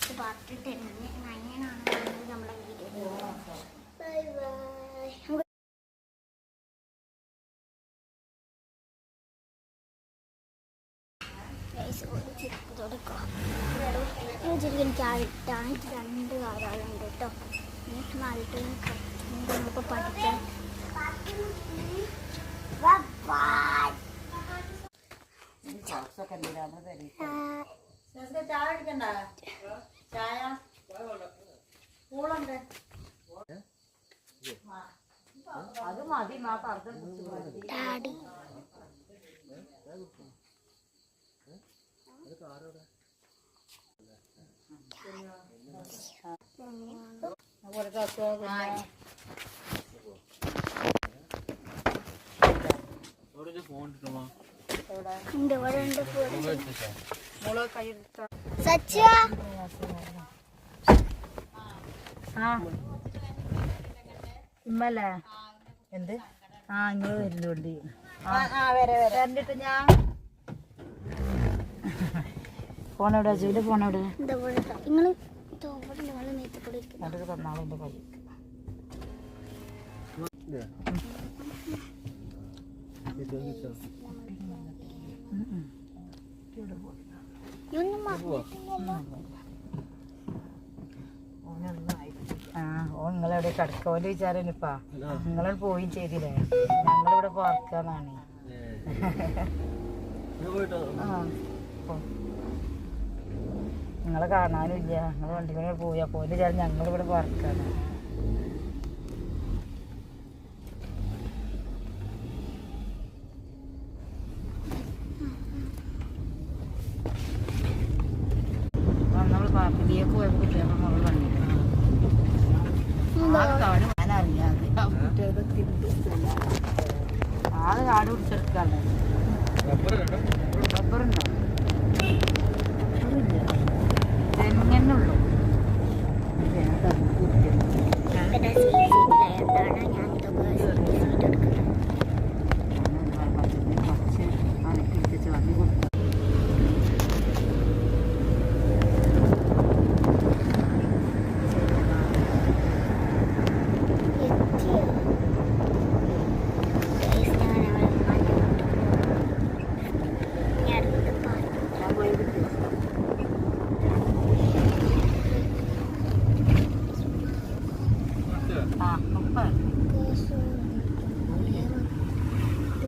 Last part 9 നമ്മളെ video. Bye bye. എനിക്ക് ആയിട്ടായിട്ട് 2 കാറുകളുണ്ട് കേട്ടോ. എനിക്ക് 4 നമുക്ക് പഠിക്കാം. ഡാഡി ഇമ്മല്ലേ എന്ത് ഇങ്ങള് വരുന്നുണ്ട് വരണ്ടിട്ട് ഞാൻ ഫോണെവിടെ ജോലി ഫോണെവിടെ നിങ്ങള് തന്നാളെന്റെ പതി നിങ്ങളെവിടെ കിടക്കോല് വിചാരനിപ്പാ നിങ്ങളോട് പോയും ചെയ്തില്ലേ ഞങ്ങളിവിടെ പാർക്കാന്നാണ് നിങ്ങളെ കാണാനും ഇല്ല നിങ്ങൾ വണ്ടികളെ പോയാ പോലെ വിചാരം ഞങ്ങളിവിടെ പാർക്കാണ് നമ്മൾ പാർക്കിലേക്ക് പോയപ്പോൾ കുട്ടികളെ മകൾ കണ്ടിട്ട് ഞാനറിയാതെ കുട്ടികളെ തിരിച്ചില്ല ആള് കാട് പിടിച്ചെടുക്കാണ്ട് റബ്ബറുണ്ടോ റബ്ബറില്ല തെങ്ങന്നുള്ളൂ